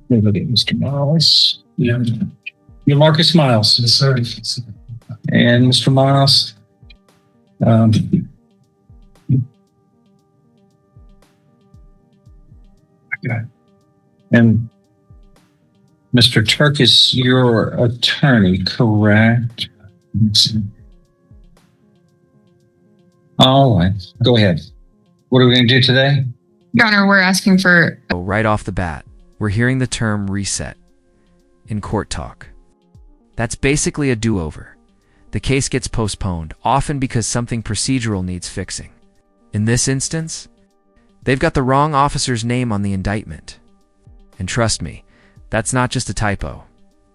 Look at Mr. Miles. Yeah. You're Marcus Miles. Yes, sir. And Mr. Miles. And Mr. Turk is your attorney, correct? All right, go ahead. What are we going to do today? Your Honor, we're asking for... Right off the bat, we're hearing the term reset in court talk. That's basically a do-over. The case gets postponed, often because something procedural needs fixing. In this instance, they've got the wrong officer's name on the indictment. And trust me, that's not just a typo.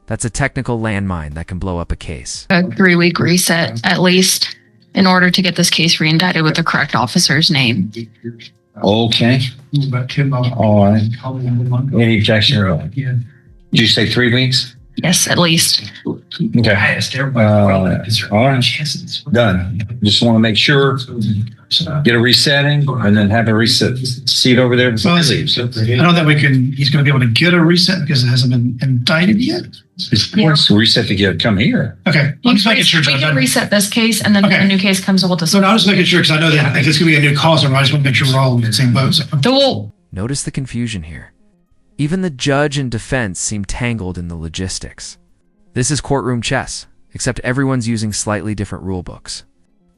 That's a technical landmine that can blow up a case. A 3-week reset, at least, in order to get this case re-indicted with the correct officer's name. Okay. All right. Any objection? Did you say 3 weeks? Yes, at least. Okay. All right. Done. Just want to make sure, get a resetting, and then have a reset seat over there before he leaves. I don't think he's going to be able to get a reset because it hasn't been indicted yet. It's reset to come here. Okay. I'm just making sure. We can reset this case, and then when a new case comes, we'll discuss. So I was making sure because I know that if it's going to be a new cause, I just want to make sure we're all in the same boat. So. Notice the confusion here. Even the judge and defense seem tangled in the logistics. This is courtroom chess, except everyone's using slightly different rule books.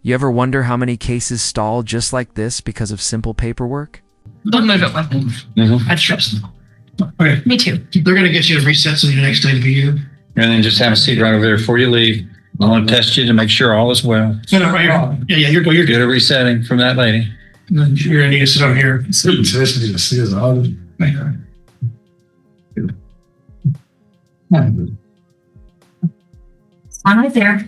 You ever wonder how many cases stall just like this because of simple paperwork? Don't move it with me. I trust them. Okay. Me too. They're going to get you a reset so the next day to be you. And then just have a seat right over there before you leave. I want to test you to make sure all is well. No, right here. Yeah, you're good. Get a resetting from that lady. And then you're going to need to sit over here. I'm right there.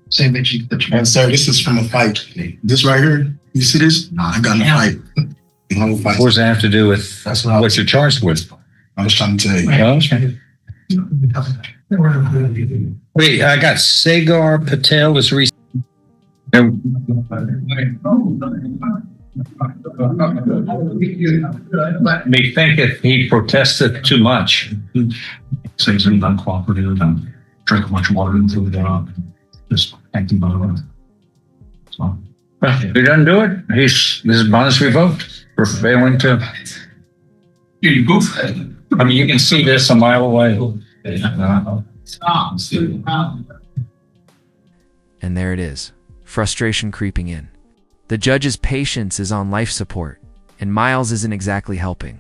Same that you. And sir, this is from a fight. This right here, you see this? I got in a fight. What does that have to do with what you're charged with? I was trying to tell you. Okay. Wait, I got Sagar Patel is me think if he protested too much. Says he's uncooperative and drank a bunch of water and threw it up. Just acting by the way. So If he doesn't do it, his bond is revoked for failing to. you both. I mean, you can see this a mile away. And there it is, frustration creeping in. The judge's patience is on life support, and Miles isn't exactly helping.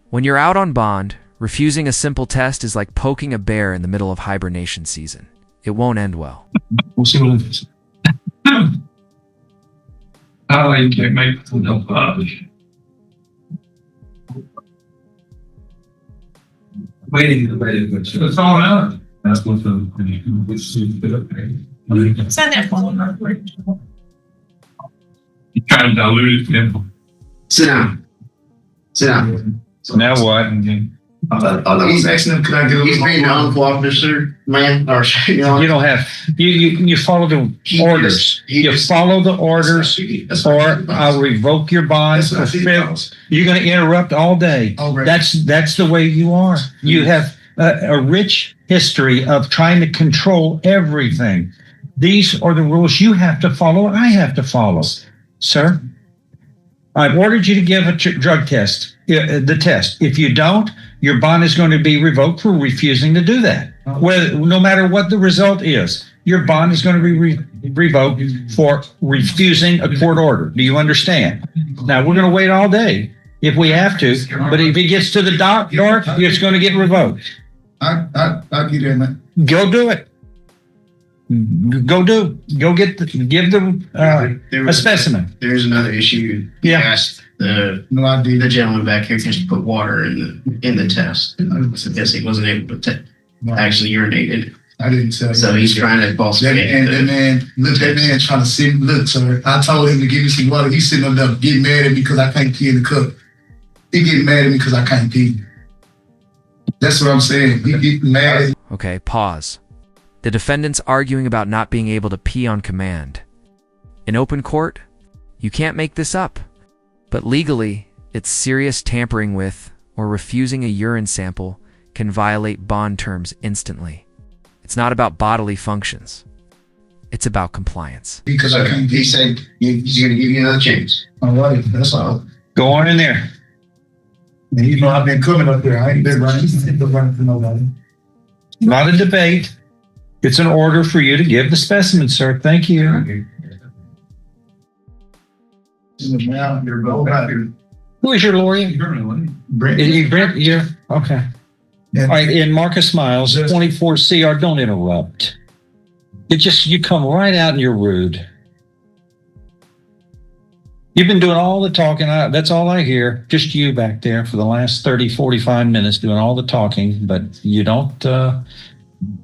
When you're out on bond, refusing a simple test is like poking a bear in the middle of hibernation season. It won't end well. We'll see what it is. Oh, you can't make it no waiting. It's all out. That's what Send that one. you kind of diluted it. Sit down. Sit down. Now what? He's asking him, could I get a little being uncooperative, sir, man? Or, You don't have, you follow the orders. You follow the orders or I'll revoke your bond. You're going to interrupt all day. That's the way you are. You have a rich history of trying to control everything. These are the rules you have to follow and I have to follow. Sir, I've ordered you to give a drug test, the test. If you don't, your bond is going to be revoked for refusing to do that. No matter what the result is, your bond is going to be revoked for refusing a court order. Do you understand? Now, we're going to wait all day if we have to, but if it gets to the dark, it's going to get revoked. I'll get in, man. Go do it. Go give them a specimen. There's another issue. Yeah. Asked the gentleman back here just put water in the test. I guess he wasn't able to actually urinate in it. I didn't tell you. So he's trying to falsificate. And that man trying to see. Look, sir, I told him to give me some water. He's sitting up there getting mad at me because I can't pee in the cup. He getting mad at me because I can't pee. That's what I'm saying. He getting mad at me. Okay, pause. The defendant's arguing about not being able to pee on command. In open court, you can't make this up. But legally, it's serious tampering with, or refusing a urine sample can violate bond terms instantly. It's not about bodily functions. It's about compliance. Because I can't He said he's going to give you another chance. All right, that's all. Go on in there. And you know, I've been coming up there. I ain't been running for nobody. Not a debate. It's an order for you to give the specimen, sir. Thank you. Now you're going back. Who is your lawyer? Brent. Brent, yeah, okay. All right, and Marcus Miles, 24CR, don't interrupt. You come right out and you're rude. You've been doing all the talking. That's all I hear. Just you back there for the last 30, 45 minutes doing all the talking, but you don't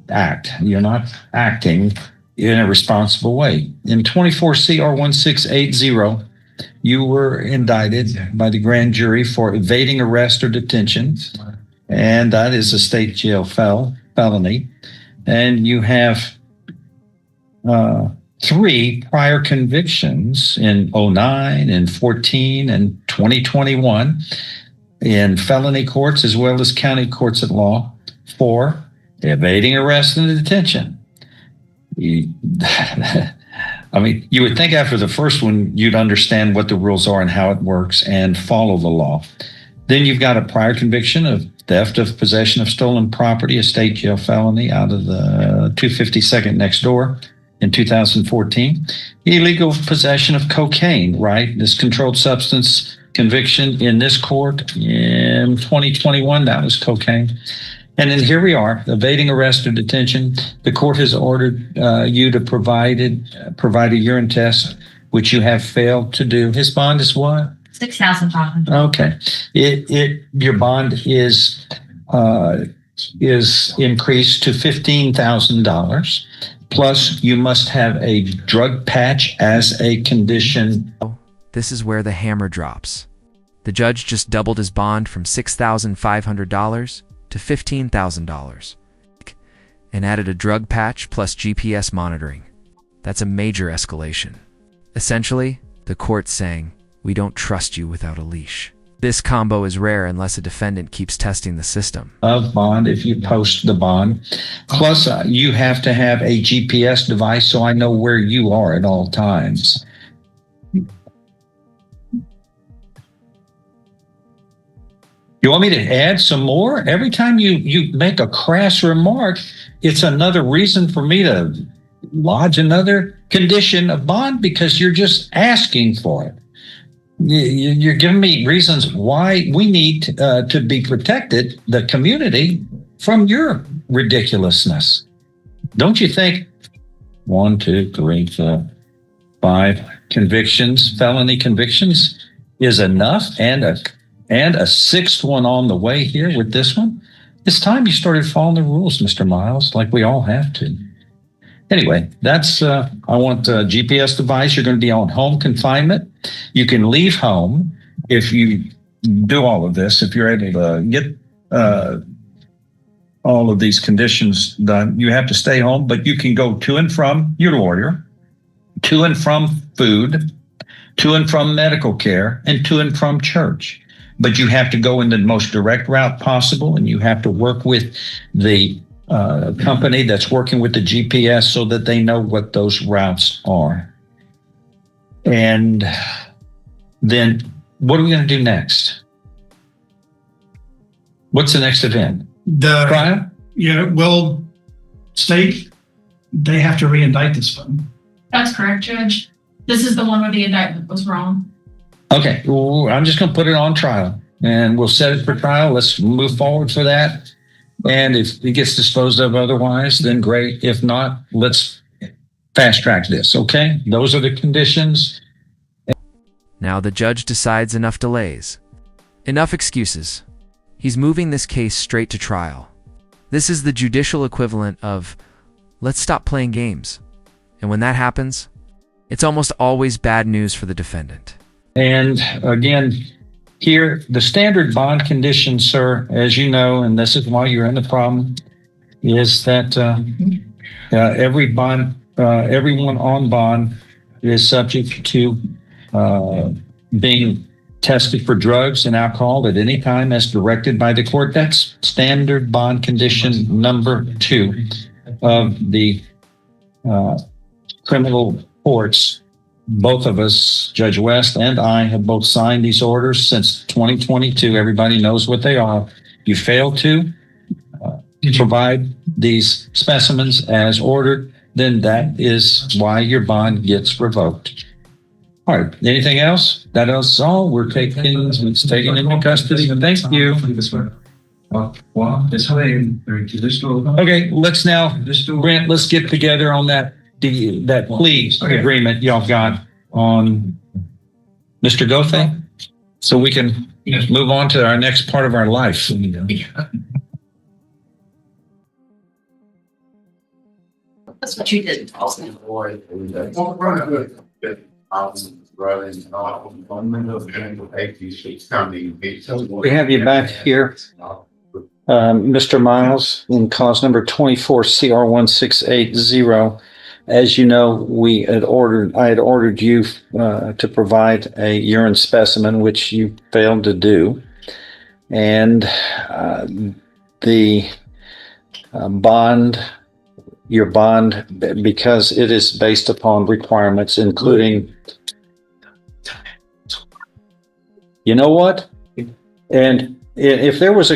act. You're not acting in a responsible way. In 24CR1680, you were indicted by the grand jury for evading arrest or detention, and that is a state jail felony. And you have 3 prior convictions in 09 and 14 and 2021 in felony courts as well as county courts at law for evading arrest and detention. I mean, you would think after the first one, you'd understand what the rules are and how it works and follow the law. Then you've got a prior conviction of theft of possession of stolen property, a state jail felony out of the 252nd next door in 2014. Illegal possession of cocaine, right? This controlled substance conviction in this court in 2021, that was cocaine. And then here we are, evading arrest or detention. The court has ordered you to provide a urine test, which you have failed to do. His bond is what? $6,500. Okay. Your bond is increased to $15,000. Plus, you must have a drug patch as a condition. This is where the hammer drops. The judge just doubled his bond from $6,500 to $15,000 and added a drug patch plus GPS monitoring. That's a major escalation. Essentially, the court's saying, we don't trust you without a leash. This combo is rare unless a defendant keeps testing the system. Of bond if you post the bond. Plus, you have to have a GPS device so I know where you are at all times. You want me to add some more? Every time you make a crass remark, it's another reason for me to lodge another condition of bond because you're just asking for it. You're giving me reasons why we need to be protected, the community, from your ridiculousness. Don't you think 1, 2, 3, 4, 5 convictions, felony convictions is enough and a 6th one on the way here with this one? It's time you started following the rules, Mr. Miles, like we all have to. Anyway, that's, I want a GPS device. You're going to be on home confinement. You can leave home if you do all of this, if you're able to get all of these conditions done. You have to stay home, but you can go to and from your lawyer, to and from food, to and from medical care, and to and from church. But you have to go in the most direct route possible, and you have to work with the company that's working with the GPS so that they know what those routes are. And then what are we going to do next? What's the next event? Trial? Yeah, well, state, they have to re-indict this one. That's correct, Judge. This is the one where the indictment was wrong. Okay, well, I'm just going to put it on trial and we'll set it for trial. Let's move forward for that. And if it gets disposed of otherwise, then great. If not, let's fast track this. Okay, those are the conditions. Now the judge decides enough delays. Enough excuses. He's moving this case straight to trial. This is the judicial equivalent of, let's stop playing games. And when that happens, it's almost always bad news for the defendant. And again, here, the standard bond condition, sir, as you know, and this is why you're in the problem, is that everyone on bond is subject to being tested for drugs and alcohol at any time as directed by the court. That's standard bond condition number 2 of the criminal courts. Both of us, Judge West and I, have both signed these orders since 2022. Everybody knows what they are. You fail to provide these specimens as ordered, then that is why your bond gets revoked. All right. Anything else? That is all. We're taking into custody. Thank you. Okay. Let's now, Brent, let's get together on that plea agreement y'all got on Mr. Gothe, so we can move on to our next part of our life. That's what you did. We have you back here, Mr. Miles, in cause number 24 CR 1680. As you know, I had ordered you to provide a urine specimen, which you failed to do, and the bond. Your bond, because it is based upon requirements, including, you know what? And if there was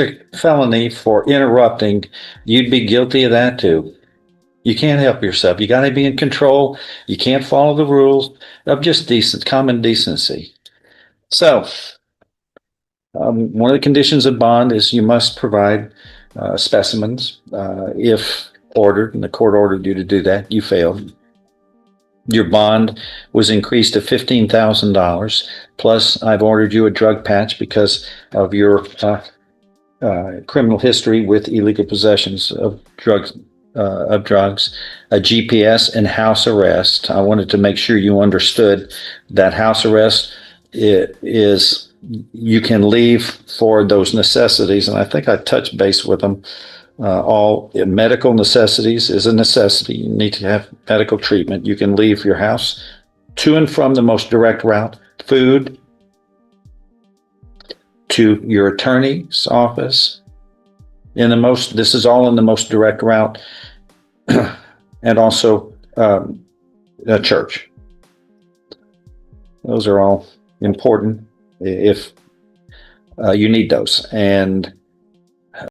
a felony for interrupting, you'd be guilty of that too. You can't help yourself. You got to be in control. You can't follow the rules of just common decency. So, one of the conditions of bond is you must provide specimens if ordered, and the court ordered you to do that. You failed. Your bond was increased to $15,000. Plus, I've ordered you a drug patch because of your criminal history with illegal possessions of drugs, a GPS, and house arrest. I wanted to make sure you understood that house arrest is you can leave for those necessities, and I think I touched base with them. All medical necessities is a necessity. You need to have medical treatment. You can leave your house to and from the most direct route, food, to your attorney's office. This is all in the most direct route, and also a church. Those are all important if you need those. And